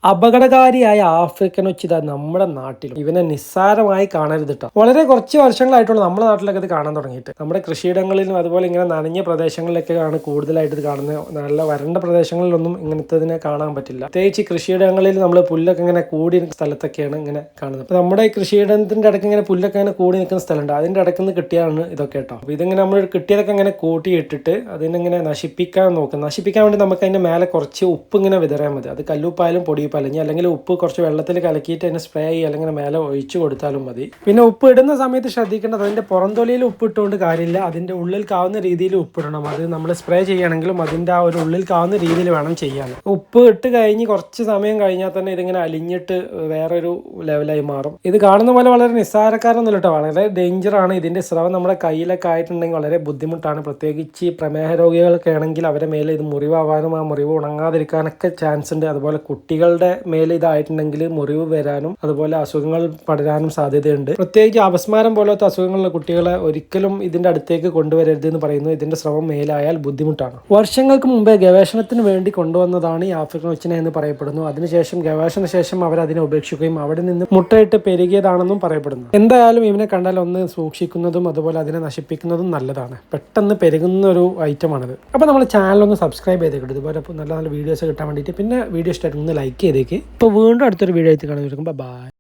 അപകടകാരിയായ African ഒച്ചിത നമ്മുടെ നാട്ടിലും ഇവനെ നിസ്സാരമായി കാണരുത് കേട്ടോ. വളരെ കുറച്ച് വർഷങ്ങളായിട്ടുള്ള നമ്മുടെ നാട്ടിലൊക്കെ ഇത് കാണാൻ തുടങ്ങിയിട്ട്. നമ്മുടെ കൃഷിയിടങ്ങളിലും അതുപോലെ ഇങ്ങനെ നനഞ്ഞ പ്രദേശങ്ങളിലൊക്കെയാണ് കൂടുതലായിട്ട് ഇത് കാണുന്നത്. നല്ല വരണ്ട പ്രദേശങ്ങളിലൊന്നും ഇങ്ങനത്തെ കാണാൻ പറ്റില്ല. പ്രത്യേകിച്ച് കൃഷിയിടങ്ങളിൽ നമ്മൾ പുല്ലൊക്കെ ഇങ്ങനെ കൂടി സ്ഥലത്തൊക്കെയാണ് ഇങ്ങനെ കാണുന്നത്. അപ്പോൾ നമ്മുടെ ഈ കൃഷിയിടത്തിന്റെ ഇടയ്ക്ക് ഇങ്ങനെ പുല്ലൊക്കെ ഇങ്ങനെ കൂടി നിൽക്കുന്ന സ്ഥലമുണ്ട്. അതിന്റെ ഇടയ്ക്ക് നിന്ന് കിട്ടിയാണ് ഇതൊക്കെ കേട്ടോ. അപ്പോൾ ഇതിങ്ങനെ നമ്മൾ കിട്ടിയതൊക്കെ ഇങ്ങനെ കൂട്ടിയിട്ടിട്ട് അതിനിങ്ങനെ നശിപ്പിക്കാൻ നോക്കും. നശിപ്പിക്കാൻ വേണ്ടി നമുക്ക് അതിന്റെ മേലെ കുറച്ച് ഉപ്പ് ഇങ്ങനെ വിതറിയാൽ മതി. അത് കല്ലുപ്പായാലും പൊടി അല്ലെങ്കിൽ ഉപ്പ് കുറച്ച് വെള്ളത്തിൽ കലക്കിയിട്ട് അതിന് സ്പ്രേ ചെയ്യുക, അല്ലെങ്കിൽ മേലെ ഒഴിച്ചു കൊടുത്താലും മതി. പിന്നെ ഉപ്പ് ഇടുന്ന സമയത്ത് ശ്രദ്ധിക്കേണ്ടത് അതിന്റെ പുറംതൊലിയിൽ ഉപ്പ് ഇട്ടുകൊണ്ട് കാര്യമില്ല, അതിന്റെ ഉള്ളിൽ കാവുന്ന രീതിയിൽ ഉപ്പിടണം. അത് നമ്മൾ സ്പ്രേ ചെയ്യുകയാണെങ്കിലും അതിന്റെ ആ ഒരു ഉള്ളിൽ കാവുന്ന രീതിയിൽ വേണം ചെയ്യാൻ. ഉപ്പ് ഇട്ട് കഴിഞ്ഞ് കുറച്ച് സമയം കഴിഞ്ഞാൽ തന്നെ ഇതിങ്ങനെ അലിഞ്ഞിട്ട് വേറൊരു ലെവലായി മാറും. ഇത് കാണുന്ന പോലെ വളരെ നിസ്സാരക്കാരൊന്നുമില്ല കേട്ടോ, വളരെ ഡേഞ്ചറാണ്. ഇതിന്റെ സ്രവം നമ്മുടെ കയ്യിലൊക്കെ ആയിട്ടുണ്ടെങ്കിൽ വളരെ ബുദ്ധിമുട്ടാണ്. പ്രത്യേകിച്ച് പ്രമേഹ രോഗികളൊക്കെ ആണെങ്കിൽ അവരുടെ മേലെ ഇത് മുറിവാകാനും ആ മുറിവ് ഉണങ്ങാതിരിക്കാനൊക്കെ ചാൻസ് ഉണ്ട്. അതുപോലെ കുട്ടികളുടെ മേലെ ഇതായിട്ടുണ്ടെങ്കിൽ മുറിവ് വരാനും അതുപോലെ അസുഖങ്ങൾ പടരാനും സാധ്യതയുണ്ട്. പ്രത്യേകിച്ച് അപസ്മാരം പോലത്തെ അസുഖങ്ങളുള്ള കുട്ടികളെ ഒരിക്കലും ഇതിന്റെ അടുത്തേക്ക് കൊണ്ടുവരരുത് എന്ന് പറയുന്നു. ഇതിന്റെ സ്രവം മേലായാൽ ബുദ്ധിമുട്ടാണ്. വർഷങ്ങൾക്ക് മുമ്പേ ഗവേഷണത്തിന് വേണ്ടി കൊണ്ടുവന്നതാണ് ഈ ആഫ്രിക്കൻ ഒച്ചിനെ എന്ന് പറയപ്പെടുന്നു. അതിനുശേഷം ഗവേഷണ ശേഷം അവർ അതിനെ ഉപേക്ഷിക്കുകയും അവിടെ നിന്ന് മുട്ടയിട്ട് പെരുകിയതാണെന്നും പറയപ്പെടുന്നു. എന്തായാലും ഇവനെ കണ്ടാൽ ഒന്ന് സൂക്ഷിക്കുന്നതും അതുപോലെ അതിനെ നശിപ്പിക്കുന്നതും നല്ലതാണ്. പെട്ടെന്ന് പെരുകുന്ന ഒരു ഐറ്റമാണിത്. അപ്പോൾ നമ്മൾ ചാനലൊന്ന് സബ്സ്ക്രൈബ് ചെയ്തേക്കട്ടെ, ഇതുപോലെ നല്ല നല്ല വീഡിയോസ് കിട്ടാൻ വേണ്ടിയിട്ട്. പിന്നെ വീഡിയോ ഇഷ്ടമായിട്ട് ഒന്ന് ലൈക്ക് ചെയ്തേക്ക്. ഇപ്പോൾ വീണ്ടും അടുത്തൊരു വീഡിയോ ആയിട്ട് കാണുന്നവർക്കും ബൈ.